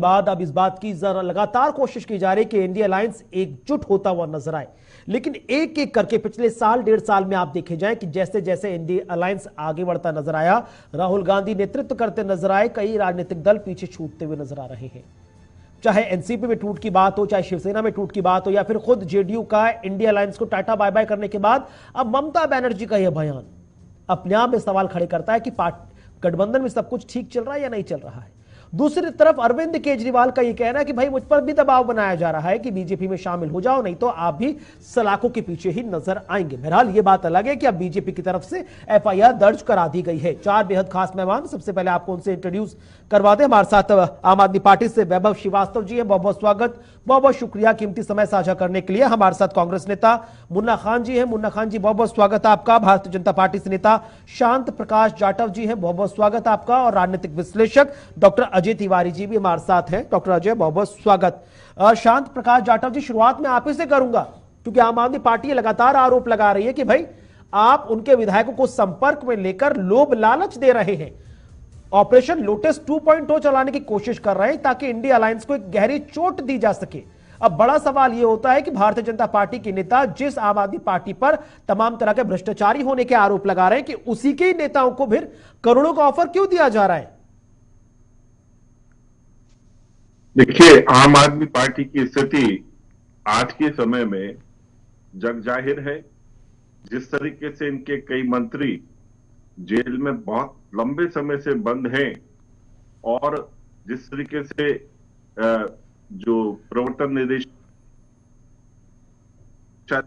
बाद अब इस बात की जरा लगातार कोशिश की जा रही है कि इंडिया अलायंस एकजुट होता हुआ नजर आए, लेकिन एक एक करके पिछले साल 1.5 साल में आप देखे जाएं कि जैसे जैसे इंडिया अलायंस आगे बढ़ता नजर आया, राहुल गांधी नेतृत्व करते नजर आए, कई राजनीतिक दल पीछे छूटते हुए नजर आ रहे हैं। चाहे एनसीपी में टूट की बात हो, चाहे शिवसेना में टूट की बात हो, या फिर खुद जेडीयू का इंडिया अलायंस को टाटा बाय बाय करने के बाद अब ममता बनर्जी का यह बयान अपने आप में सवाल खड़े करता है कि गठबंधन में सब कुछ ठीक चल रहा है या नहीं चल रहा है। दूसरी तरफ अरविंद केजरीवाल का यह कहना है कि भाई मुझ पर भी दबाव बनाया जा रहा है कि बीजेपी में शामिल हो जाओ, नहीं तो आप भी सलाखों के पीछे ही नजर आएंगे। बहरहाल यह बात अलग है कि अब बीजेपी की तरफ से एफआईआर दर्ज करा दी गई है। 4 बेहद खास मेहमान, सबसे पहले आपको उनसे इंट्रोड्यूस करवा दें। हमारे साथ आम आदमी पार्टी से वैभव श्रीवास्तव जी हैं, बहुत बहुत स्वागत, बहुत बहुत शुक्रिया कीमती समय साझा करने के लिए। हमारे साथ कांग्रेस नेता मुन्ना खान जी हैं, मुन्ना खान जी बहुत बहुत स्वागत आपका। भारतीय जनता पार्टी से नेता शांत प्रकाश जाटव जी हैं, बहुत बहुत स्वागत आपका। और राजनीतिक विश्लेषक डॉक्टर अजय तिवारी जी भी हमारे साथ हैं। डॉक्टर अजय, बहुत बहुत स्वागत। शांत प्रकाश जाटव जी, शुरुआत में आप ही से करूंगा, क्योंकि आम आदमी पार्टी लगातार आरोप लगा रही है कि भाई आप उनके विधायकों को संपर्क में लेकर लोभ लालच दे रहे हैं, ऑपरेशन लोटस 2.0 चलाने की कोशिश कर रहे हैं ताकि इंडिया अलायंस को एक गहरी चोट दी जा सके। अब बड़ा सवाल यह होता है कि भारतीय जनता पार्टी के नेता जिस आम आदमी पार्टी पर तमाम तरह के भ्रष्टाचारी होने के आरोप लगा रहे हैं, कि उसी के ही नेताओं को फिर करोड़ों का ऑफर क्यों दिया जा रहा है? देखिए, आम आदमी पार्टी की स्थिति आज के समय में जग जाहिर है। जिस तरीके से इनके कई मंत्री जेल में बहुत लंबे समय से बंद हैं, और जिस तरीके से जो प्रवर्तन निदेशक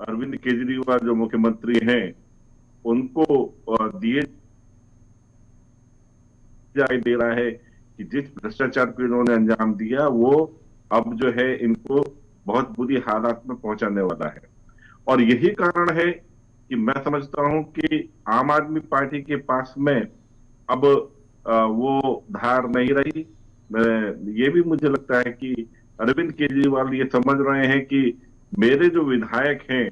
अरविंद केजरीवाल जो मुख्यमंत्री हैं, उनको दिए दे रहा है कि जिस भ्रष्टाचार को इन्होंने अंजाम दिया वो अब जो है इनको बहुत बुरी हालात में पहुंचाने वाला है। और यही कारण है कि मैं समझता हूं कि आम आदमी पार्टी के पास में अब वो धार नहीं रही। ये भी मुझे लगता है कि अरविंद केजरीवाल ये समझ रहे हैं कि मेरे जो विधायक हैं,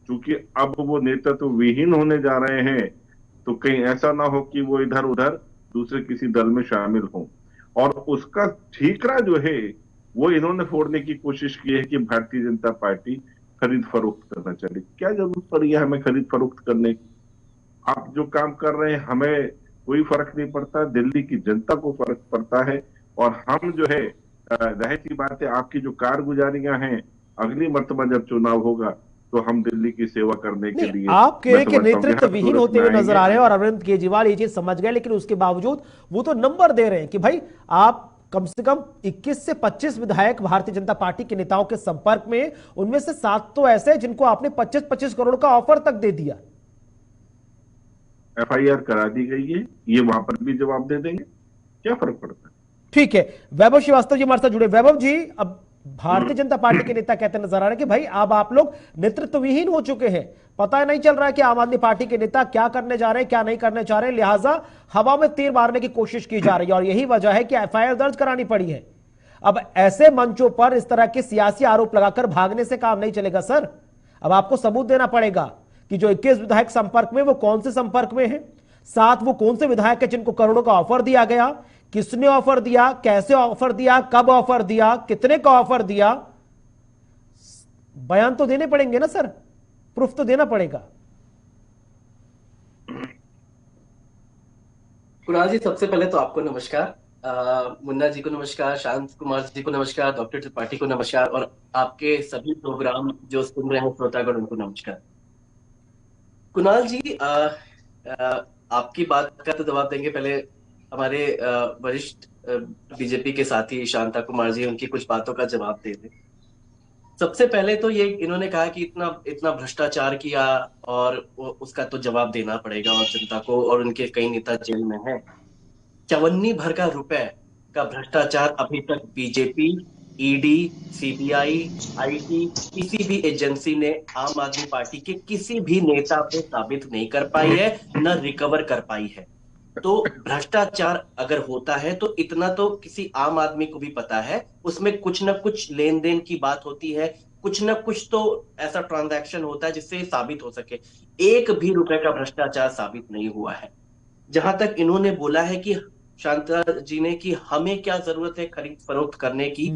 चूंकि अब वो नेतृत्व विहीन होने जा रहे हैं, तो कहीं ऐसा ना हो कि वो इधर उधर दूसरे किसी दल में शामिल हों। और उसका ठीकरा जो है वो इन्होंने फोड़ने की कोशिश की है कि भारतीय जनता पार्टी खरीद फरोख्त करना चाहिए। क्या जरूरत पड़ी है हमें खरीद फरोख्त करने की? आप जो काम कर रहे हैं हमें कोई फर्क नहीं पड़ता, दिल्ली की जनता को फर्क पड़ता है। और हम जो है जाहिर सी बात है, आपकी जो कारगुजारियां हैं, अगली मर्तबा जब चुनाव होगा तो हम दिल्ली की सेवा करने के लिए, आप कह रहे कि नेतृत्व विहीन होते हुए नजर आ रहे हैं और अरविंद केजरीवाल ये चीज समझ गए, लेकिन उसके बावजूद वो तो नंबर दे रहे हैं कि भाई आप कम से कम 21 से 25 विधायक भारतीय जनता पार्टी के नेताओं के संपर्क में, उनमें से 7 तो ऐसे हैं जिनको आपने 25-25 करोड़ का ऑफर तक दे दिया। एफआईआर करा दी गई है, ये वहां पर भी जवाब दे देंगे, क्या फर्क पड़ता है? ठीक है, वैभव श्रीवास्तव जी हमारे साथ जुड़े। वैभव जी, अब भारतीय जनता पार्टी के नेता कहते नजर आ रहे हैं कि भाई अब आप लोग नेतृत्व विहीन हो चुके हैं, पता नहीं चल रहा है कि आम आदमी पार्टी के नेता क्या करने जा रहे हैं, क्या नहीं करने जा रहे हैं, लिहाजा हवा में तीर मारने की कोशिश की जा रही है और यही वजह है कि एफआईआर दर्ज करानी पड़ी है। अब ऐसे मंचों पर इस तरह के सियासी आरोप लगाकर भागने से काम नहीं चलेगा सर। अब आपको सबूत देना पड़ेगा कि जो 21 विधायक संपर्क में, वो कौन से संपर्क में है, 7 वो कौन से विधायक है जिनको करोड़ों का ऑफर दिया गया, किसने ऑफर दिया, कैसे ऑफर दिया, कब ऑफर दिया, कितने का ऑफर दिया। बयान तो देने पड़ेंगे ना सर, प्रूफ तो देना पड़ेगा। कुणाल जी, सबसे पहले तो आपको नमस्कार, मुन्ना जी को नमस्कार, शांत कुमार जी को नमस्कार, डॉक्टर त्रिपाठी को नमस्कार, और आपके सभी प्रोग्राम जो सुन रहे हैं श्रोतागण उनको नमस्कार। कुणाल जी, आपकी बात का तो जवाब देंगे, पहले हमारे वरिष्ठ बीजेपी के साथी शांता कुमार जी, उनकी कुछ बातों का जवाब दे दें। सबसे पहले तो ये इन्होंने कहा कि इतना इतना भ्रष्टाचार किया और उसका तो जवाब देना पड़ेगा और जनता को, और उनके कई नेता जेल में हैं। 54 भर का रुपए का भ्रष्टाचार अभी तक बीजेपी, ईडी, सीबीआई, आईटी, किसी भी एजेंसी ने आम आदमी पार्टी के किसी भी नेता पे साबित नहीं कर पाई है, न रिकवर कर पाई है। तो भ्रष्टाचार अगर होता है तो इतना तो किसी आम आदमी को भी पता है, उसमें कुछ ना कुछ लेन देन की बात होती है, कुछ ना कुछ तो ऐसा ट्रांजैक्शन होता है जिससे साबित हो सके। एक भी रुपए का भ्रष्टाचार साबित नहीं हुआ है। जहां तक इन्होंने बोला है कि शांता जी ने कि हमें क्या जरूरत है खरीद फरोख्त करने की,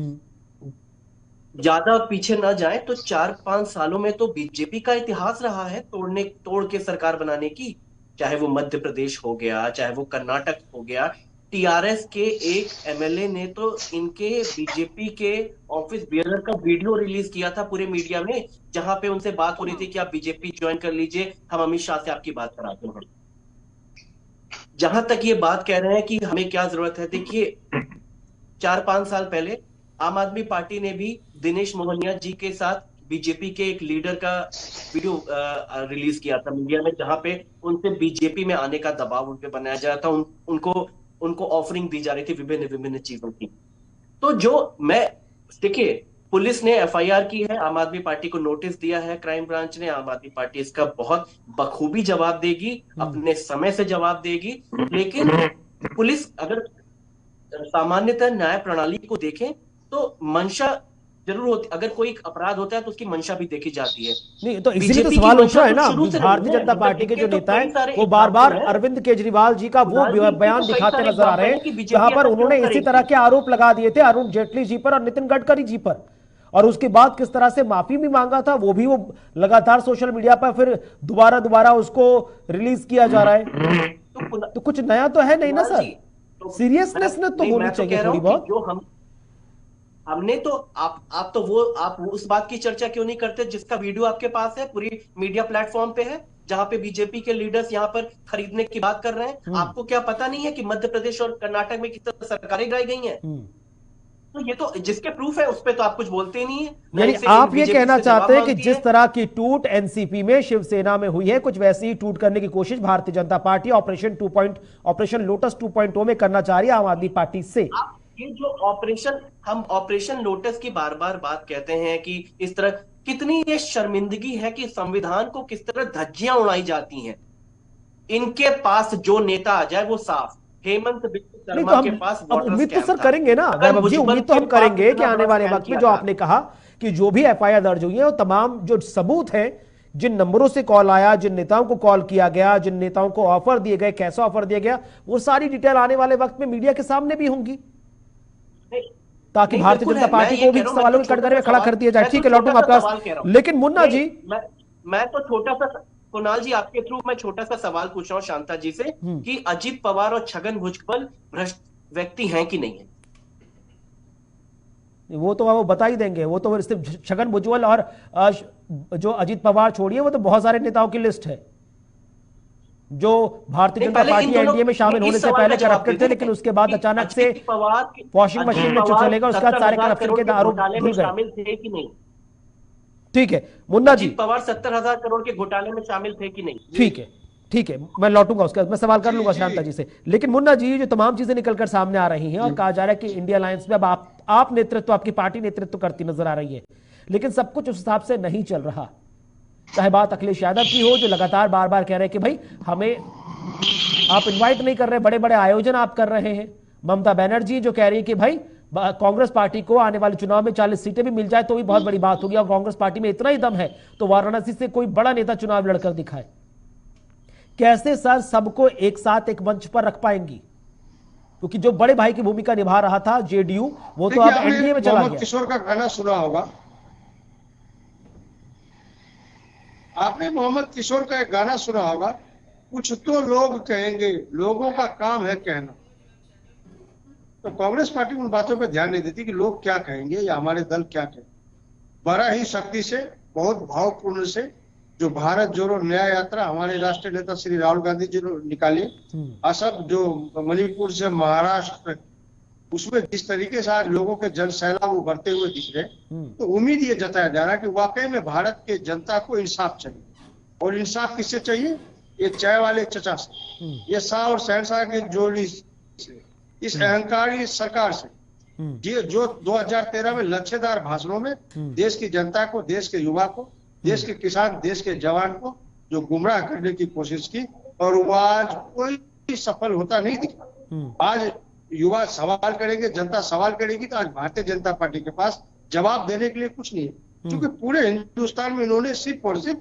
ज्यादा पीछे ना जाए तो 4-5 सालों में तो बीजेपी का इतिहास रहा है तोड़ के सरकार बनाने की। चाहे वो मध्य प्रदेश हो गया, चाहे वो कर्नाटक हो गया, टीआरएस के एक एमएलए ने तो इनके बीजेपी के ऑफिस बियरर का वीडियो रिलीज किया था पूरे मीडिया में, जहां पे उनसे बात हो रही थी कि आप बीजेपी ज्वाइन कर लीजिए, हम अमित शाह से आपकी बात कराते हैं। जहां तक ये बात कह रहे हैं कि हमें क्या जरूरत है, देखिए 4-5 साल पहले आम आदमी पार्टी ने भी दिनेश मोहनिया जी के साथ बीजेपी के एक लीडर का वीडियो रिलीज किया था मीडिया में, जहां पे उनसे बीजेपी में आने का दबाव उन पे बनाया जा रहा था, उनको ऑफरिंग दी जा रही थी विभिन्न विभिन्न चीजों की। तो जो मैं देखिए, पुलिस ने एफआईआर की है, आम आदमी पार्टी को नोटिस दिया है क्राइम ब्रांच ने, आम आदमी पार्टी इसका बहुत बखूबी जवाब देगी, अपने समय से जवाब देगी। लेकिन पुलिस अगर सामान्यतः न्याय प्रणाली को देखें तो मंशा जरूर होती, अगर कोई अपराध होता है तो उसकी मंशा भी देखी जाती है। नहीं तो इसीलिए तो बीजेपी की सवाल उठ मंशा रहा है तो ना, शुरू से भारतीय रही है, जनता मतलब पार्टी के इनके जो तो नेता कई हैं सारे वो बार बार एग्जाम्पल हैं, अरविंद केजरीवाल जी का वो राजनीति के बयान तो कई दिखाते सारे नजर आ एग्जाम्पल रहे हैं कि हैं बीजेपी जहां पर ऐसा क्यों उन्होंने इसी तरह करेगी। के आरोप लगा दिए थे अरुण जेटली जी पर और नितिन गडकरी जी पर, और उसके बाद किस तरह से माफी भी मांगा था, वो भी वो लगातार सोशल मीडिया पर फिर दोबारा दोबारा उसको रिलीज किया जा रहा है। तो कुछ नया तो है नहीं ना कुणाल सर, जी, तो सीरियसनेस ने तो नहीं, होनी मैं तो चाहिए कह रहा थोड़ी हूं कि बहुत। जो हमने तो आप तो आप उस बात की चर्चा क्यों नहीं करते जिसका वीडियो आपके पास है, पूरी मीडिया प्लेटफॉर्म पे है, जहां पे बीजेपी के लीडर्स यहां पर खरीदने की बात कर रहे हैं। आपको क्या पता नहीं है कि मध्य प्रदेश और कर्नाटक में किस तरह सरकारें गिराई गई हैं? तो ये तो जिसके प्रूफ है उस पर तो आप कुछ बोलते ही नहीं है, ना यानी इनसे आप ये बीजेपी कहना से चाहते जवाब हैं कि मांगती जिस है। तरह की टूट एनसीपी में शिवसेना में हुई है, कुछ वैसी ही टूट करने की कोशिश Bharatiya Janata party operation lotus 2.0 में करना चाह रही है आम आदमी पार्टी से। आप ये जो हम ऑपरेशन लोटस की बार बार बात कहते हैं कि इस तरह, कितनी ये शर्मिंदगी है कि संविधान को किस तरह धज्जियां उड़ाई जाती हैं। इनके पास जो नेता आ जाए वो साफ, हेमंत बिस्वा नहीं शर्मा तो के हम पास अब वाटर उम्मीद तो स्कैम सर था, करेंगे ना छगन वैभव जी, भुजबल उम्मीद तो के हम पास करेंगे कि इतना आने बड़ा वाले स्कैम वक्त में किया जो था। आपने कहा कि जो भी एफआईआर दर्ज हुई है वो तमाम जो सबूत हैं, जिन नंबरों से कॉल आया, जिन नेताओं को कॉल किया गया, जिन नेताओं को ऑफर दिए गए, कैसा ऑफर दिया गया, वो सारी डिटेल आने वाले वक्त में मीडिया के सामने भी होंगी, नहीं, ताकि नहीं, भारतीय बिल्कुल जनता है। मैं पार्टी ये को कह भी रहा हूं, सवालों के कटघरे में खड़ा कर दिया जाए। मैं तो ठीक है, छोटा लौटूंगा सा आपके सवाल कह पास, रहा हूं। लेकिन मुन्ना नहीं, जी। मैं तो छोटा सा, कुणाल जी आपके थ्रू मैं छोटा सा सवाल पूछ रहा हूं शांता जी से कि अजित पवार और छगन भुजबल भ्रष्ट व्यक्ति हैं कि नहीं है? वो तो वो बता ही देंगे, वो तो सिर्फ छगन भुजबल और जो अजीत पवार छोड़िए, वो तो बहुत सारे नेताओं की लिस्ट है जो भारतीय नहीं, जनता पहले इन पार्टी दोनों, एनडीए में शामिल नहीं, होने इस से सवाल का पहले जवाब दे करप्टेड थे, दें लेकिन उसके बाद कि अचानक से वॉशिंग मशीन में जो चले गए, उसका सारे 70,000 करप्शन करोड़ के के आरोप घोटाले में धुल गए। शामिल थे कि नहीं? ठीक है मुन्ना जी, अजीत पवार 70,000 करोड़ के घोटाले में शामिल थे कि नहीं? ठीक है, ठीक है, मैं लौटूंगा उसका, मैं सवाल कर लूंगा शांता जी से। लेकिन मुन्ना जी, जो तमाम चीजें निकलकर सामने आ रही हैं और कहा जा रहा है कि इंडिया अलायंस में अब आप नेतृत्व, आपकी पार्टी नेतृत्व करती नजर आ रही है, लेकिन सब कुछ उस हिसाब से नहीं चल रहा। चाहे बात अखिलेश यादव की हो, जो लगातार बार बार कह रहे हैं कि भाई हमें आप इनवाइट नहीं कर रहे, बड़े बड़े आयोजन आप कर रहे हैं। ममता बनर्जी जो कह रही है कि भाई कांग्रेस पार्टी को आने वाले चुनाव में 40 सीटें भी मिल जाए तो भी बहुत बड़ी बात होगी, और कांग्रेस पार्टी में इतना ही दम है तो वाराणसी से कोई बड़ा नेता चुनाव लड़कर दिखाए। कैसे सर सबको एक साथ एक मंच पर रख पाएंगी? क्योंकि जो बड़े भाई की भूमिका निभा रहा था जेडीयू, वो तो अब एनडीए में चला मोहम्मद गया। किशोर का गाना सुना होगा आपने, मोहम्मद किशोर का एक गाना सुना होगा, कुछ तो लोग कहेंगे, लोगों का काम है कहना। तो कांग्रेस पार्टी उन बातों पर ध्यान नहीं देती कि लोग क्या कहेंगे या हमारे दल क्या कहेंगे। बड़ा ही शक्ति से, बहुत भावपूर्ण से जो भारत जोड़ो न्याय यात्रा हमारे राष्ट्रीय नेता श्री राहुल गांधी जी ने निकाली, असम जो मणिपुर से महाराष्ट्र, उसमें जिस तरीके से आज लोगों के जन सैलाब उभरते हुए दिख रहे, तो उम्मीद ये जताया जा रहा है कि वाकई में भारत के जनता को इंसाफ चाहिए। और इंसाफ किससे चाहिए? ये चाय वाले चचा से, ये शाह और शहनशाह की जोड़ी से, इस अहंकारी सरकार से, जो 2013 में लच्छेदार भाषणों में देश की जनता को, देश के युवा को, देश के किसान, देश के जवान को जो गुमराह करने की कोशिश की, और वो आज कोई सफल होता नहीं दिखा। आज युवा सवाल करेंगे, जनता सवाल करेगी, तो आज भारतीय जनता पार्टी के पास जवाब देने के लिए कुछ नहीं है, क्योंकि पूरे हिंदुस्तान में इन्होंने सिर्फ और सिर्फ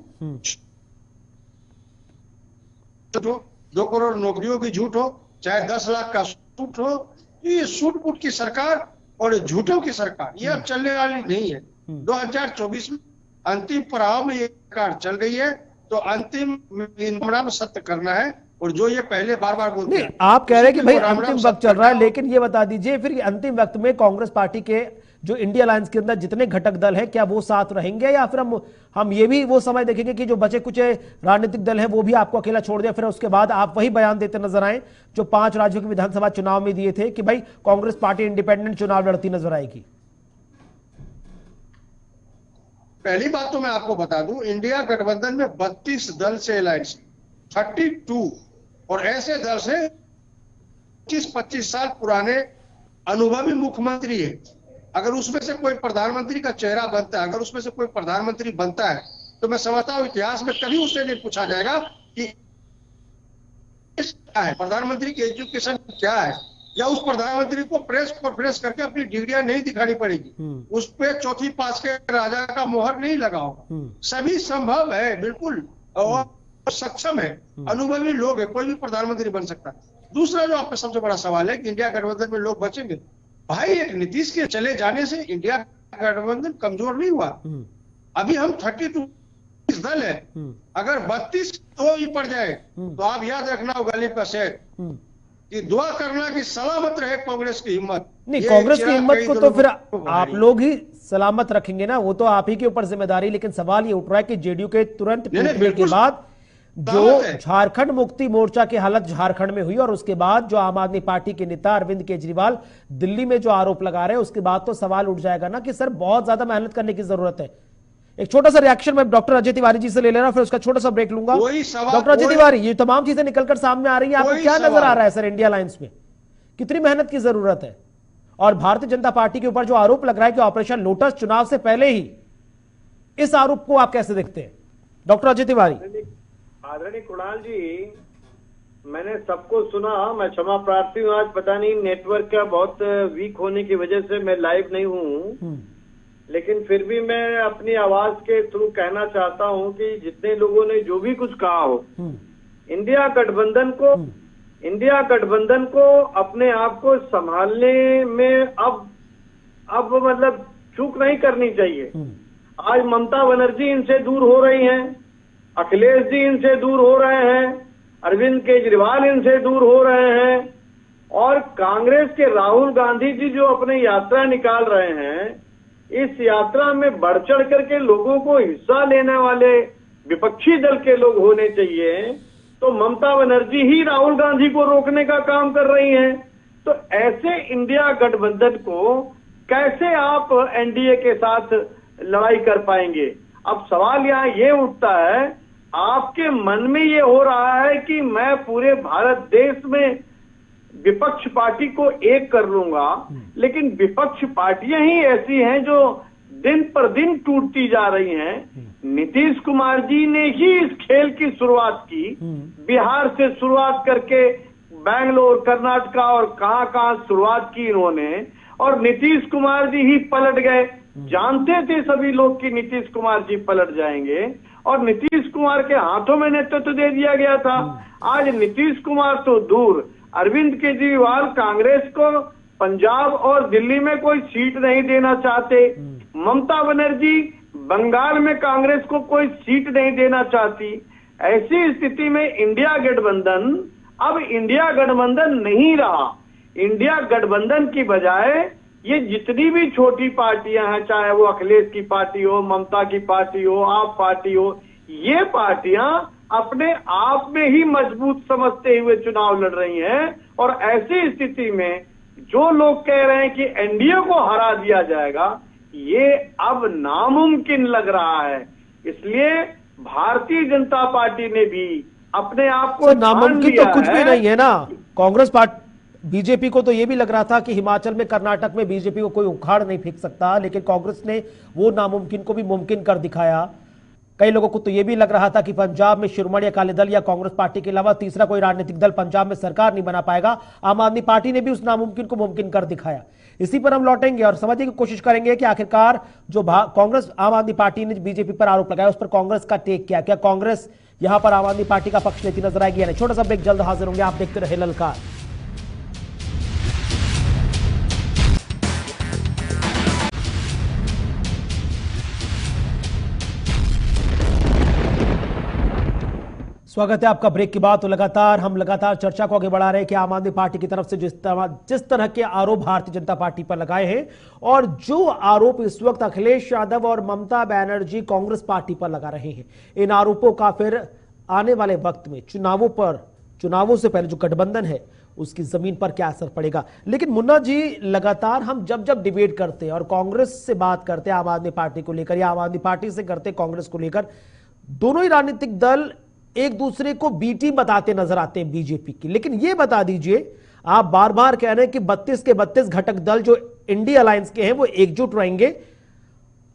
2 करोड़ नौकरियों की झूठ हो, चाहे 10 लाख का सूट हो, तो ये सूट बूट की सरकार और झूठों की सरकार ये अब चलने वाली नहीं है। 2024 में अंतिम पड़ाव में ये सरकार चल रही है, तो अंतिम राम सत्य करना है। और जो ये पहले बार बार बोलते नहीं, हैं, आप कह रहे हैं कि भाई राम अंतिम राम वक्त चल रहा है, लेकिन ये बता दीजिए फिर अंतिम वक्त में कांग्रेस पार्टी के जो इंडिया अलायंस के अंदर जितने घटक दल हैं, क्या वो साथ रहेंगे, या फिर हम ये भी वो समय देखेंगे कि जो बचे कुछ राजनीतिक दल हैं वो भी आपको अकेला छोड़ दिया, फिर उसके बाद आप वही बयान देते नजर आए जो 5 राज्यों के विधानसभा चुनाव में दिए थे कि भाई कांग्रेस पार्टी इंडिपेंडेंट चुनाव लड़ती नजर आएगी? पहली बात तो मैं आपको बता दूं, इंडिया गठबंधन में 32 दल से अलायंस 32 और ऐसे दल से 25 साल पुराने अनुभवी मुख्यमंत्री है। अगर उसमें से कोई प्रधानमंत्री का चेहरा बनता है, अगर उसमें से कोई प्रधानमंत्री बनता है, तो मैं समझता हूं इतिहास में कभी उससे नहीं पूछा जाएगा कि क्या है प्रधानमंत्री की एजुकेशन क्या है, या उस प्रधानमंत्री को प्रेस कॉन्फ्रेंस करके अपनी डिग्रियां नहीं दिखानी पड़ेगी, उस पे चौथी पास के राजा का मोहर नहीं लगा होगा। सभी संभव है, बिल्कुल, और सक्षम है, अनुभवी लोग है, कोई भी प्रधानमंत्री बन सकता है। दूसरा जो आपका सबसे बड़ा सवाल है कि इंडिया गठबंधन में लोग बचेंगे, भाई एक नीतीश के चले जाने से इंडिया गठबंधन कमजोर नहीं हुआ। अभी हम 32 दल है, अगर 32 तो ही पड़ जाए तो आप याद रखना हो गली का शेर कि दुआ करना कि सलामत रहे कांग्रेस की हिम्मत। नहीं, कांग्रेस की हिम्मत को तो फिर आप लोग ही सलामत रखेंगे ना, वो तो आप ही के ऊपर जिम्मेदारी। लेकिन सवाल ये उठ रहा है कि जेडीयू के तुरंत टूटने के बाद जो झारखंड मुक्ति मोर्चा की हालत झारखंड में हुई, और उसके बाद जो आम आदमी पार्टी के नेता अरविंद केजरीवाल दिल्ली में जो आरोप लगा रहे हैं, उसके बाद तो सवाल उठ जाएगा ना कि सर बहुत ज्यादा मेहनत करने की जरूरत है। एक छोटा सा रिएक्शन मैं डॉक्टर अजय तिवारी जी से ले लेना, फिर उसका छोटा सा ब्रेक लूंगा। डॉक्टर अजय तिवारी, ये तमाम चीजें निकलकर सामने आ रही है, आपको क्या नजर आ रहा है सर इंडिया अलायंस में कितनी मेहनत की जरूरत है? और भारतीय जनता पार्टी के ऊपर जो आरोप लग रहा है कि ऑपरेशन लोटस चुनाव से पहले ही, इस आरोप को आप कैसे देखते हैं डॉक्टर अजय तिवारी? आदरणीय कुणाल जी, मैंने सबको सुना, मैं क्षमा प्रार्थी हूँ, आज पता नहीं नेटवर्क का बहुत वीक होने की वजह से मैं लाइव नहीं हूँ, लेकिन फिर भी मैं अपनी आवाज के थ्रू कहना चाहता हूँ कि जितने लोगों ने जो भी कुछ कहा हो, इंडिया गठबंधन को अपने आप को संभालने में अब मतलब चूक नहीं करनी चाहिए। आज ममता बनर्जी इनसे दूर हो रही हैं, अखिलेश जी इनसे दूर हो रहे हैं, अरविंद केजरीवाल इनसे दूर हो रहे हैं, और कांग्रेस के राहुल गांधी जी जो अपनी यात्रा निकाल रहे हैं, इस यात्रा में बढ़ चढ़ करके लोगों को हिस्सा लेने वाले विपक्षी दल के लोग होने चाहिए। तो ममता बनर्जी ही राहुल गांधी को रोकने का काम कर रही हैं। तो ऐसे इंडिया गठबंधन को कैसे आप एनडीए के साथ लड़ाई कर पाएंगे? अब सवाल यहाँ ये उठता है, आपके मन में ये हो रहा है कि मैं पूरे भारत देश में विपक्ष पार्टी को एक कर लूंगा, लेकिन विपक्ष पार्टियां ही ऐसी हैं जो दिन पर दिन टूटती जा रही हैं। नीतीश कुमार जी ने ही इस खेल की शुरुआत की, बिहार से शुरुआत करके बैंगलोर, कर्नाटका और कहां शुरुआत की इन्होंने, और नीतीश कुमार जी ही पलट गए। जानते थे सभी लोग कि नीतीश कुमार जी पलट जाएंगे, और नीतीश कुमार के हाथों में नेतृत्व दे दिया गया था। आज नीतीश कुमार तो दूर, अरविंद केजरीवाल कांग्रेस को पंजाब और दिल्ली में कोई सीट नहीं देना चाहते, ममता बनर्जी बंगाल में कांग्रेस को कोई सीट नहीं देना चाहती। ऐसी स्थिति में इंडिया गठबंधन अब इंडिया गठबंधन नहीं रहा। इंडिया गठबंधन की बजाय ये जितनी भी छोटी पार्टियां हैं, चाहे वो अखिलेश की पार्टी हो, ममता की पार्टी हो, आप पार्टी हो, ये पार्टियां अपने आप में ही मजबूत समझते हुए चुनाव लड़ रही हैं। और ऐसी स्थिति में जो लोग कह रहे हैं कि एनडीए को हरा दिया जाएगा, ये अब नामुमकिन लग रहा है। इसलिए भारतीय जनता पार्टी ने भी अपने आप को नामुमकिन तो कुछ भी नहीं है ना। कांग्रेस पार्टी, बीजेपी को तो यह भी लग रहा था कि हिमाचल में, कर्नाटक में बीजेपी को कोई उखाड़ नहीं फेंक सकता, लेकिन कांग्रेस ने वो नामुमकिन को भी मुमकिन कर दिखाया। कई लोगों को तो यह भी लग रहा था कि पंजाब में शिरोमणि अकाली दल या कांग्रेस पार्टी के अलावा तीसरा कोई राजनीतिक दल पंजाब में सरकार नहीं बना पाएगा। आम आदमी पार्टी ने भी उस नामुमकिन को मुमकिन कर दिखाया। इसी पर हम लौटेंगे और समझने की कोशिश करेंगे कि आखिरकार जो कांग्रेस, आम आदमी पार्टी ने बीजेपी पर आरोप लगाया, उस पर कांग्रेस का टेक क्या कांग्रेस यहां पर आम आदमी पार्टी का पक्ष लेती नजर आएगी या नहीं। छोटा सा ब्रेक, जल्द हाजिर होंगे। आप देखते रहे ललकार। स्वागत है आपका ब्रेक के बाद। तो हम लगातार चर्चा को आगे बढ़ा रहे हैं कि आम आदमी पार्टी की तरफ से जिस तरह के आरोप भारतीय जनता पार्टी पर लगाए हैं और जो आरोप इस वक्त अखिलेश यादव और ममता बनर्जी कांग्रेस पार्टी पर लगा रहे हैं, इन आरोपों का फिर आने वाले वक्त में चुनावों से पहले जो गठबंधन है उसकी जमीन पर क्या असर पड़ेगा। लेकिन मुन्ना जी, लगातार हम जब डिबेट करते हैं और कांग्रेस से बात करते हैं आम आदमी पार्टी को लेकर या आम आदमी पार्टी से करते हैं कांग्रेस को लेकर, दोनों ही राजनीतिक दल एक दूसरे को बी टीम बताते नजर आते हैं बीजेपी की। लेकिन यह बता दीजिए, आप बार बार कह रहे हैं कि 32 के 32 घटक दल जो इंडिया अलायंस के हैं वो एकजुट रहेंगे।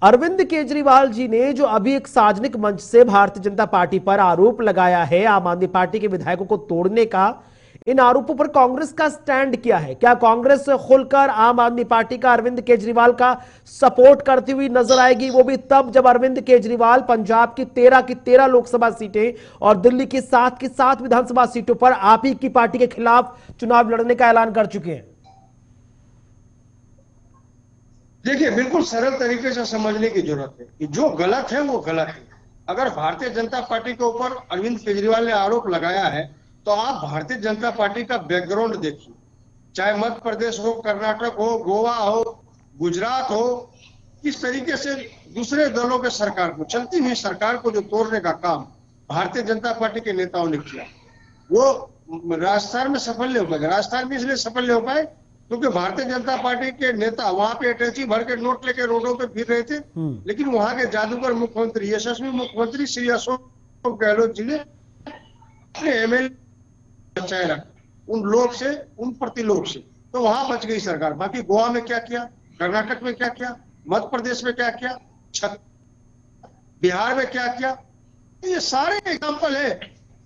अरविंद केजरीवाल जी ने जो अभी एक सार्वजनिक मंच से भारतीय जनता पार्टी पर आरोप लगाया है आम आदमी पार्टी के विधायकों को तोड़ने का, इन आरोपों पर कांग्रेस का स्टैंड क्या है? क्या कांग्रेस खुलकर आम आदमी पार्टी का अरविंद केजरीवाल का सपोर्ट करती हुई नजर आएगी? वो भी तब जब अरविंद केजरीवाल पंजाब की 13 लोकसभा सीटें और दिल्ली की 7 विधानसभा सीटों पर आप ही की पार्टी के खिलाफ चुनाव लड़ने का ऐलान कर चुके हैं। देखिए, बिल्कुल सरल तरीके से समझने की जरूरत है कि जो गलत है वो गलत है। अगर भारतीय जनता पार्टी के ऊपर अरविंद केजरीवाल ने आरोप लगाया है तो आप भारतीय जनता पार्टी का बैकग्राउंड देखिए, चाहे मध्य प्रदेश हो, कर्नाटक हो, गोवा हो, गुजरात हो, किस तरीके से दूसरे दलों के सरकार को, चलती हुई सरकार को जो तोड़ने का काम भारतीय जनता पार्टी के नेताओं ने किया, वो राजस्थान में सफल नहीं हो पाए। राजस्थान में इसलिए सफल नहीं हो पाए क्योंकि भारतीय जनता पार्टी के नेता वहां पे अटैची भर के नोट लेके रोडों पे फिर रहे थे, लेकिन वहां के जादूगर मुख्यमंत्री, यशस्वी मुख्यमंत्री श्री अशोक गहलोत जी ने अपने एमएलए बचाए रखा उन लोग से, उन प्रतिलोक से, तो वहां बच गई सरकार। बाकी गोवा में क्या किया, कर्नाटक में क्या किया, मध्य प्रदेश में क्या किया, बिहार में क्या किया, ये सारे एग्जाम्पल है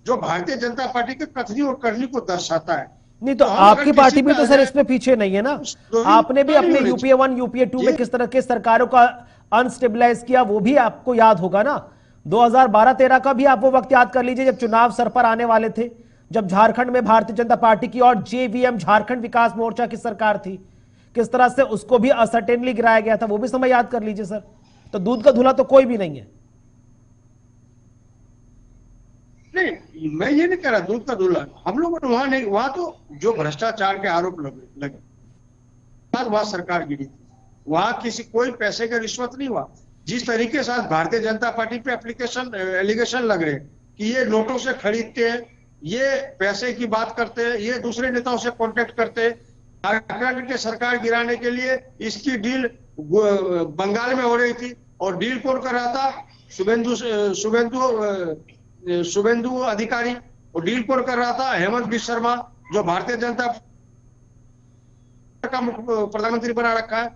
जो भारतीय जनता पार्टी के कथनी और करनी को दर्शाता है। नहीं तो आपकी पार्टी भी तो सर इसमें पीछे नहीं है ना। आपने भी अपने यूपीए 1 यूपीए 2 में किस तरह के सरकारों का अनस्टेबलाइज किया वो भी आपको याद होगा ना। 2012-13 का भी आप वो वक्त याद कर लीजिए जब चुनाव सर पर आने वाले थे, जब झारखंड में भारतीय जनता पार्टी की और जेवीएम झारखंड विकास मोर्चा की सरकार थी, किस तरह से उसको भी असर्टेनली गिराया गया था, वो भी समय याद कर लीजिए सर। तो दूध का धुला तो कोई भी नहीं है। नहीं, मैं ये नहीं कह रहा दूध का धुला, हम लोगों ने वहां नहीं, वहां तो जो भ्रष्टाचार के आरोप लगे वहां सरकार गिरी थी, वहां किसी कोई पैसे का रिश्वत नहीं हुआ। जिस तरीके से भारतीय जनता पार्टी पे एलिगेशन लग रहे हैं कि ये नोटों से खरीदते हैं, ये पैसे की बात करते हैं, ये दूसरे नेताओं से कांटेक्ट करते हैं, झारखंड की सरकार गिराने के लिए इसकी डील बंगाल में हो रही थी और डील कौन कर रहा था? शुभेंदु अधिकारी। और डील कौन कर रहा था? हेमंत बिश्व शर्मा, जो भारतीय जनता का प्रधानमंत्री बना रखा है।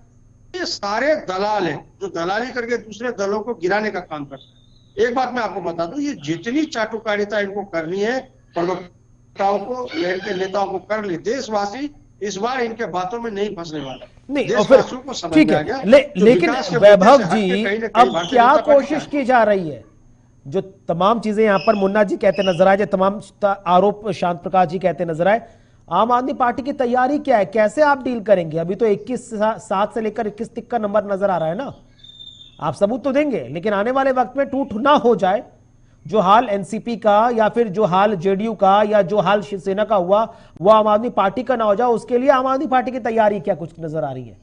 ये सारे दलाल हैं जो दलाली करके दूसरे दलों को गिराने का काम करते हैं। एक बात मैं आपको बता दूं, ये जितनी चाटुकारिता इनको करनी है प्रवक्ताओं को, इनके नेताओं को कर ली, देशवासी इस बार इनके बातों में नहीं फंसने वाला। नहीं और फिर ठीक है, लेकिन वैभव जी अब क्या कोशिश की जा रही है? जो तमाम चीजें यहां पर मुन्ना जी कहते नजर आए, जो तमाम आरोप शांत प्रकाश जी कहते नजर आए, आम आदमी पार्टी की तैयारी क्या है? कैसे आप डील करेंगे? अभी तो 21/7 से लेकर 21 तक का नंबर नजर आ रहा है ना। आप सबूत तो देंगे, लेकिन आने वाले वक्त में टूट ना हो जाए, जो हाल एनसीपी का या फिर जो हाल जेडीयू का या जो हाल शिवसेना का हुआ वो आम आदमी पार्टी का ना हो जाए, उसके लिए आम आदमी पार्टी की तैयारी क्या कुछ नजर आ रही है?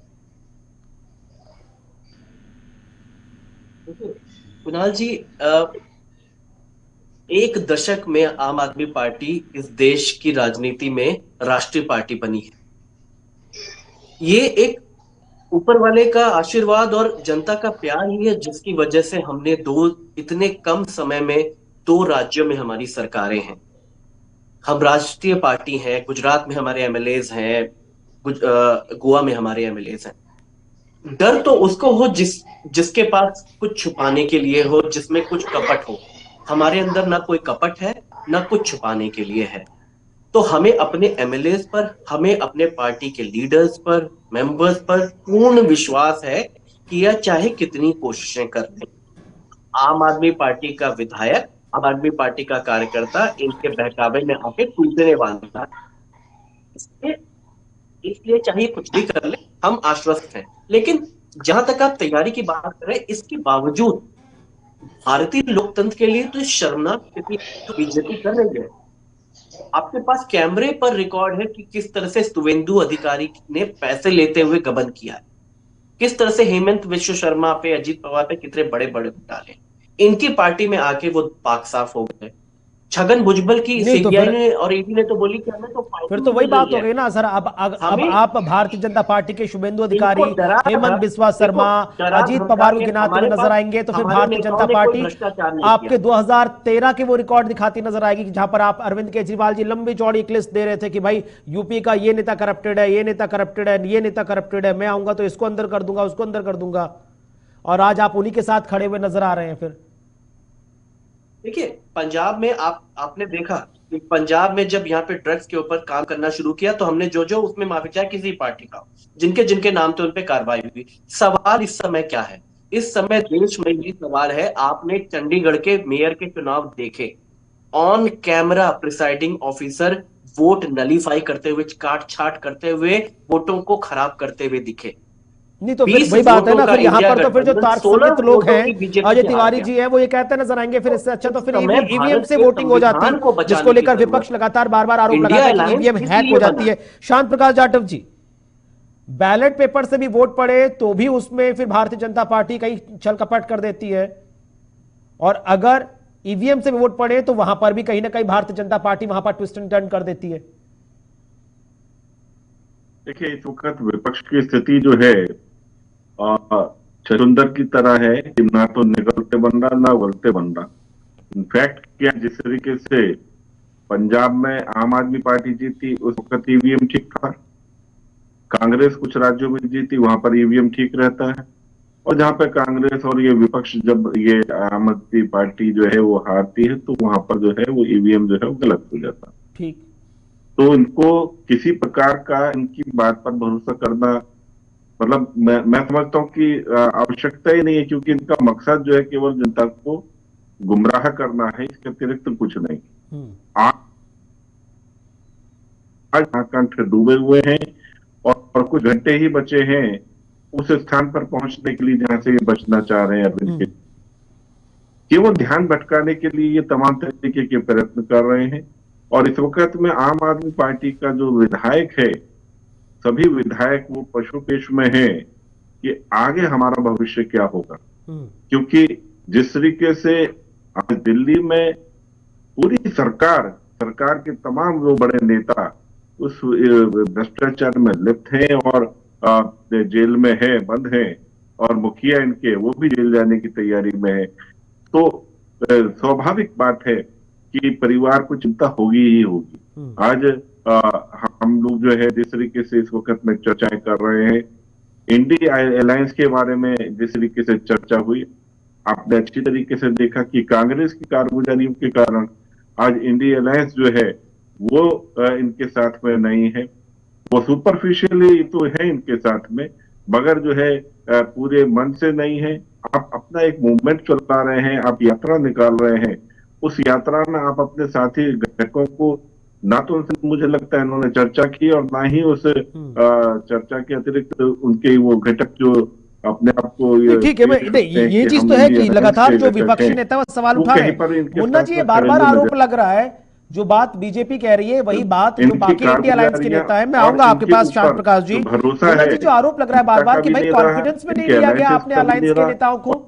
कुणाल जी, एक दशक में आम आदमी पार्टी इस देश की राजनीति में राष्ट्रीय पार्टी बनी है। ये एक ऊपर वाले का आशीर्वाद और जनता का प्यार ही है जिसकी वजह से हमने इतने कम समय में 2 राज्यों में हमारी सरकारें हैं। हम राष्ट्रीय पार्टी हैं, गुजरात में हमारे एमएलएज हैं, गोवा में हमारे एमएलएज हैं। डर तो उसको हो जिसके पास कुछ छुपाने के लिए हो, जिसमें कुछ कपट हो। हमारे अंदर ना कोई कपट है, ना कुछ छुपाने के लिए है। तो हमें अपने एमएलएज पर, हमें अपने पार्टी के लीडर्स पर, मेंबर्स पर पूर्ण विश्वास है कि यह चाहे कितनी कोशिशें कर लें, आम आदमी पार्टी का विधायक, आम आदमी पार्टी का कार्यकर्ता इनके बहकावे में आके टूटने वाला है। इसलिए चाहे कुछ भी कर ले, हम आश्वस्त हैं। लेकिन जहां तक आप तैयारी की बात कर रहे हैं, इसके बावजूद भारतीय लोकतंत्र के लिए तो शर्मनाक स्थिति जो बीजेपी कर रही है। आपके पास कैमरे पर रिकॉर्ड है कि किस तरह से शुवेंदु अधिकारी ने पैसे लेते हुए गबन किया है, किस तरह से हेमंत विश्व शर्मा पे, अजीत पवार पे कितने बड़े बड़े घोटाले। इनकी पार्टी में आके वो पाक साफ हो गए। छगन भुजबल की नहीं तो सीबीआई फिर ने और ईडी ने तो बोली कि हमें तो फिर फाइटिंग तो वही मिल बात रही हो है। गई ना सर। अब हमें आप भारतीय जनता पार्टी के शुभेंदु अधिकारी, इनको डरा हेमंत बिस्वा देखो, शर्मा, डरा अजीत धमका पवार को के गिनाते हुए हमारे नजर पास आएंगे तो फिर हमारे भारतीय नेताओं जनता ने कोई पार्टी भ्रष्टाचार नहीं किया। आपके 2013 के वो रिकॉर्ड दिखाती नजर आएगी कि जहां पर आप अरविंद केजरीवाल जी लंबी चौड़ी एक लिस्ट दे रहे थे कि भाई यूपी का ये नेता करप्टेड है, ये नेता करप्टेड है, ये नेता करप्टेड है, मैं आऊंगा तो इसको अंदर कर दूंगा, उसको अंदर कर दूंगा। और आज आप उन्हीं के साथ खड़े हुए नजर आ रहे हैं। फिर देखिए, पंजाब में आपने देखा कि पंजाब में जब यहाँ पे ड्रग्स के ऊपर काम करना शुरू किया तो हमने जो जो उसमें माफी चाहे किसी पार्टी का, जिनके जिनके नाम थे उन पे कार्रवाई हुई। सवाल इस समय क्या है? इस समय देश में ये सवाल है, आपने चंडीगढ़ के मेयर के चुनाव देखे, on camera presiding officer vote nullify करते हुए, काट छाट करते हुए, वोटों को खराब करते हुए दिखे। नहीं तो फिर 20 वही बात है वोटों ना। का फिर यहाँ इंडिया पर तो फिर जो गठबंधन तार्क 16 संगत लोग वोटों की हैं, बीजेपी अजय से हार तिवारी गया। जी हैं, वो ये कहते नजर आएंगे फिर इससे अच्छा तो इस फिर समय ईवीएम भारत से के वोटिंग हो जाती, संविधान को बचाने जिसको की लेकर जरूरत विपक्ष है। लगातार बार बार आरोप इंडिया लगाता है कि अलायंस ईवीएम किस हैक लिए हो जाती बना? है। शांत प्रकाश जाटव जी, बैलेट पेपर से भी वोट पड़े तो भी उसमें फिर भारतीय जनता पार्टी कहीं छल कपट कर देती है, और अगर ईवीएम से भी वोट पड़े तो वहां पर भी कहीं ना कहीं भारतीय जनता पार्टी वहां पर ट्विस्ट एंड टर्न कर देती है। देखिए, इस वक्त विपक्ष की स्थिति जो है चुकंदर की तरह है कि ना तो निगलते बन रहा ना उगलते बन रहा। इनफैक्ट क्या, जिस तरीके से पंजाब में आम आदमी पार्टी जीती उस वक्त ईवीएम ठीक था, कांग्रेस कुछ राज्यों में जीती वहां पर ईवीएम ठीक रहता है, और जहां पर कांग्रेस और ये विपक्ष जब ये आम आदमी पार्टी जो है वो हारती है तो वहां पर जो है वो ईवीएम जो है वो गलत हो जाता है। ठीक। तो इनको किसी प्रकार का इनकी बात पर भरोसा करना, मतलब मैं समझता हूँ कि आवश्यकता ही नहीं है, क्योंकि इनका मकसद जो है केवल जनता को गुमराह करना है, इसके अतिरिक्त कुछ नहीं। आज कंठ डूबे हुए हैं और कुछ घंटे ही बचे हैं उस स्थान पर पहुंचने के लिए जहां से ये बचना चाह रहे हैं अरविंद के, केवल ध्यान भटकाने के लिए ये तमाम तरीके के प्रयत्न कर रहे हैं। और इस वक्त में आम आदमी पार्टी का जो विधायक है, सभी विधायक वो पशुपेश में है कि आगे हमारा भविष्य क्या होगा, क्योंकि जिस तरीके से आज दिल्ली में पूरी सरकार के तमाम वो बड़े नेता उस भ्रष्टाचार में लिप्त हैं और जेल में है, बंद हैं, और मुखिया इनके वो भी जेल जाने की तैयारी में है, तो स्वाभाविक बात है कि परिवार को चिंता होगी ही होगी। आज हम लोग जो है जिस तरीके से इस वक्त में चर्चाएं कर रहे हैं, इंडिया अलायंस के बारे में जिस तरीके से चर्चा हुई, आपने अच्छी तरीके से देखा कि कांग्रेस की कारगुजारियों के कारण आज इंडिया अलायंस जो है वो इनके साथ में नहीं है। वो सुपरफिशियली तो है इनके साथ में, मगर जो है पूरे मन से नहीं है। आप अपना एक मूवमेंट चला रहे हैं, आप यात्रा निकाल रहे हैं, उस यात्रा में आप अपने साथी घटकों को ना तो उनसे मुझे लगता है इन्होंने चर्चा की, और ना ही उस चर्चा के अतिरिक्त उनके वो घटक जो अपने आप को ठीक है, ये चीज तो है कि लगातार जो विपक्षी नेता वो सवाल उठा रहे हैं। मुन्ना जी, बार बार आरोप लग रहा है, जो बात बीजेपी कह रही है वही बात जो बाकी इंडिया अलायंस के नेता है। मैं आऊंगा आपके पास शांत प्रकाश जी। मुन्ना जी, जो आरोप लग रहा है बार बार कि भाई कॉन्फिडेंस में नहीं लिया गया आपने अलायंस के नेताओं को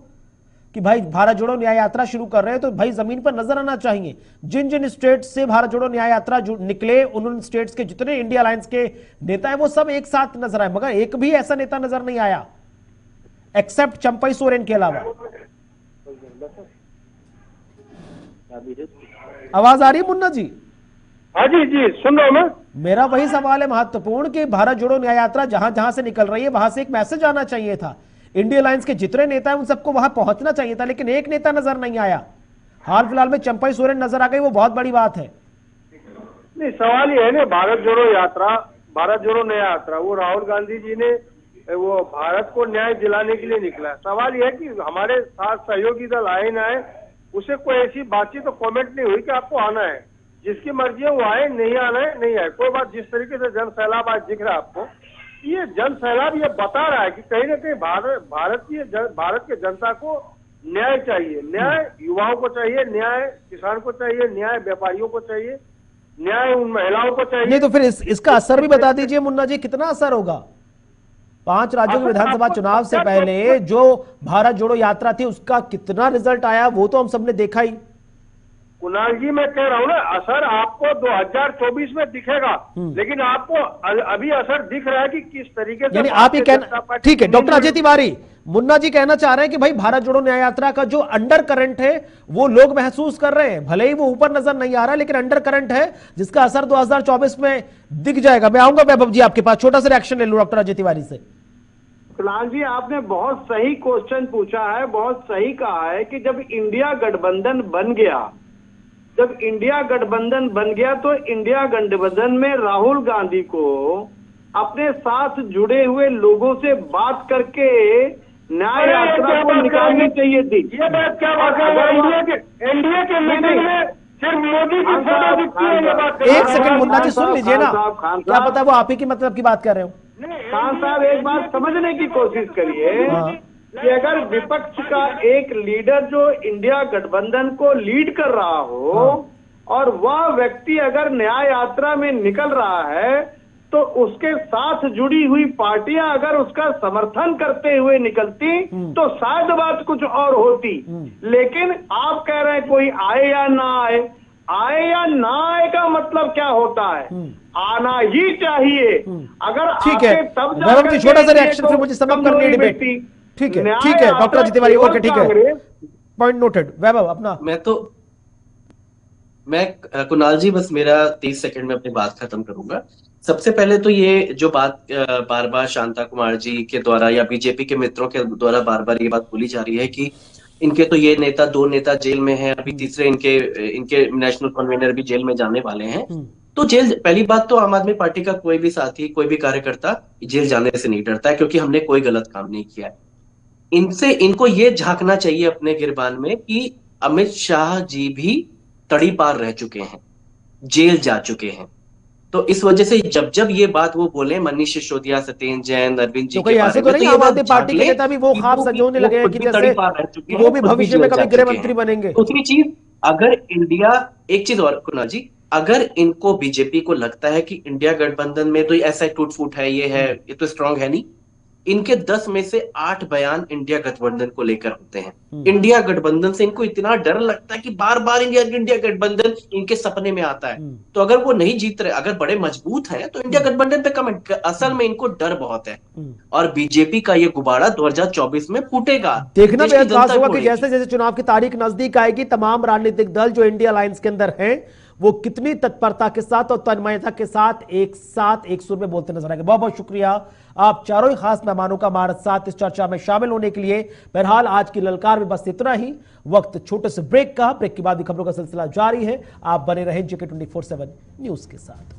कि भाई भारत जोड़ो न्याय यात्रा शुरू कर रहे हैं तो भाई जमीन पर नजर आना चाहिए। जिन जिन स्टेट से भारत जोड़ो न्याय यात्रा निकले उन स्टेट्स के जितने इंडिया अलायंस के नेता है वो सब एक साथ नजर आए, मगर एक भी ऐसा नेता नजर नहीं आया एक्सेप्ट चंपई सोरेन के अलावा। आवाज आ रही है मुन्ना जी? हाँ जी जी, सुन रहा हूं मैं। मेरा वही सवाल है महत्वपूर्ण कि भारत जोड़ो न्याय यात्रा जहां जहां से निकल रही है वहां से एक मैसेज आना चाहिए था, इंडिया अलायंस के जितने नेता हैं उन सबको वहां पहुंचना चाहिए था, लेकिन एक नेता नजर नहीं आया। हाल फिलहाल में चंपई सोरेन नजर आ गई, वो बहुत बड़ी बात है। नहीं, सवाल ये है ना, भारत जोड़ो यात्रा, भारत जोड़ो न्याय यात्रा, वो राहुल गांधी जी ने वो भारत को न्याय दिलाने के लिए निकला। सवाल यह है कि हमारे साथ सहयोगी दल आए ना आए, उसे कोई ऐसी बातचीत तो कमेंट नहीं हुई कि आपको आना है, जिसकी मर्जी है वो आए, नहीं आना है नहीं आए, कोई बात। जिस तरीके से जन सैलाब आज दिख रहा है आपको, ये जन सैलाब ये बता रहा है कि कहीं ना कहीं भारत के जनता को न्याय चाहिए, न्याय युवाओं को चाहिए, न्याय किसान को चाहिए, न्याय व्यापारियों को चाहिए, न्याय उन महिलाओं को चाहिए। नहीं तो फिर इसका असर भी बता दीजिए मुन्ना जी, कितना असर होगा? 5 राज्यों के विधानसभा चुनाव से पहले जो भारत जोड़ो यात्रा थी उसका कितना रिजल्ट आया वो तो हम सबने देखा ही। कुणाल जी मैं कह रहा हूँ ना, असर आपको 2024 में दिखेगा, लेकिन आपको अभी असर दिख रहा है कि किस तरीके से। यानी आप ये कहना, ठीक है डॉक्टर अजय तिवारी, मुन्ना जी कहना चाह रहे हैं कि भाई भारत जोड़ो न्याय यात्रा का जो अंडर करंट है वो लोग महसूस कर रहे हैं, भले ही वो ऊपर नजर नहीं आ रहा लेकिन अंडर करंट है जिसका असर 2024 में दिख जाएगा। मैं आऊंगा वैभव जी आपके पास, छोटा सा रिएक्शन ले लूं डॉक्टर अजय तिवारी से। कुणाल जी आपने बहुत सही क्वेश्चन पूछा है, बहुत सही कहा है कि जब इंडिया गठबंधन बन गया, जब इंडिया गठबंधन बन गया तो इंडिया गठबंधन में राहुल गांधी को अपने साथ जुड़े हुए लोगों से बात करके न्याय यात्रा को निकालनी चाहिए थी। ये बात क्या बात है? एनडीए के मीटिंग में सिर्फ मोदी की फोटो दिखती है, ये बात। एक सेकंड मुन्ना जी सुन लीजिए ना, क्या पता वो आप ही की मतलब की बात कर रहे हो। खान साहब एक बात समझने की कोशिश करिए कि अगर विपक्ष का एक लीडर जो इंडिया गठबंधन को लीड कर रहा हो और वह व्यक्ति अगर न्याय यात्रा में निकल रहा है तो उसके साथ जुड़ी हुई पार्टियां अगर उसका समर्थन करते हुए निकलती तो शायद बात कुछ और होती। लेकिन आप कह रहे हैं कोई आए या ना आए, आए या ना आए का मतलब क्या होता है? आना ही चाहिए। अगर ठीक है तब वैभव जी, छोटा सा रिएक्शन फिर मुझे समाप्त करनी है डिबेट। ठीक है डॉक्टर अजय तिवारी, ओके ठीक है, पॉइंट नोटेड। वैभव अपना। मैं कुणाल जी बस मेरा 30 सेकंड में अपनी बात खत्म करूंगा। सबसे पहले तो ये जो बात बार बार शांता कुमार जी के द्वारा या बीजेपी के मित्रों के द्वारा बार बार ये बात बोली जा रही है कि इनके तो ये नेता 2 नेता जेल में हैं, अभी तीसरे इनके नेशनल कन्वीनर भी जेल में जाने वाले हैं। तो जेल, पहली बात तो आम आदमी पार्टी का कोई भी साथी, कोई भी कार्यकर्ता जेल जाने से नहीं डरता है क्योंकि हमने कोई गलत काम नहीं किया है। इनको ये झांकना चाहिए अपने गिरबान में कि अमित शाह जी भी तड़ी पार रह चुके हैं, जेल जा चुके हैं। तो इस वजह से जब जब ये बात वो बोले मनीष सिसोदिया, सत्येंद्र जैन, अरविंद जी के बारे में, तो आम आदमी पार्टी के नेता भी वो ख्वाब सजोने लगे हैं कि जैसे वो भी भविष्य में कभी गृह मंत्री बनेंगे। दूसरी चीज, अगर इंडिया, एक चीज और कुणाल जी, अगर इनको बीजेपी को लगता है कि इंडिया गठबंधन में तो ऐसा टूट फूट है, ये तो स्ट्रांग है नहीं, इनके 10 में से 8 बयान इंडिया गठबंधन को लेकर होते हैं। इंडिया गठबंधन से इनको इतना डर लगता है कि बार बार इंडिया गठबंधन इनके सपने में आता है। तो अगर वो नहीं जीत रहे, अगर बड़े मजबूत हैं तो इंडिया गठबंधन पे कमेंट, असल में इनको डर बहुत है और बीजेपी का ये गुब्बारा 2024 में फूटेगा। देखना बेहद खास होगा कि जैसे जैसे चुनाव की तारीख नजदीक आएगी तमाम राजनीतिक दल जो इंडिया अलायंस के अंदर हैं वो कितनी तत्परता के साथ और तन्मयता के साथ एक सुर में बोलते नजर आएंगे। बहुत बहुत शुक्रिया आप चारों ही खास मेहमानों का हमारे साथ इस चर्चा में शामिल होने के लिए। बहरहाल आज की ललकार में बस इतना ही, वक्त छोटे से ब्रेक का, ब्रेक के बाद भी खबरों का सिलसिला जारी है। आप बने रहें JK 24/7 न्यूज के साथ।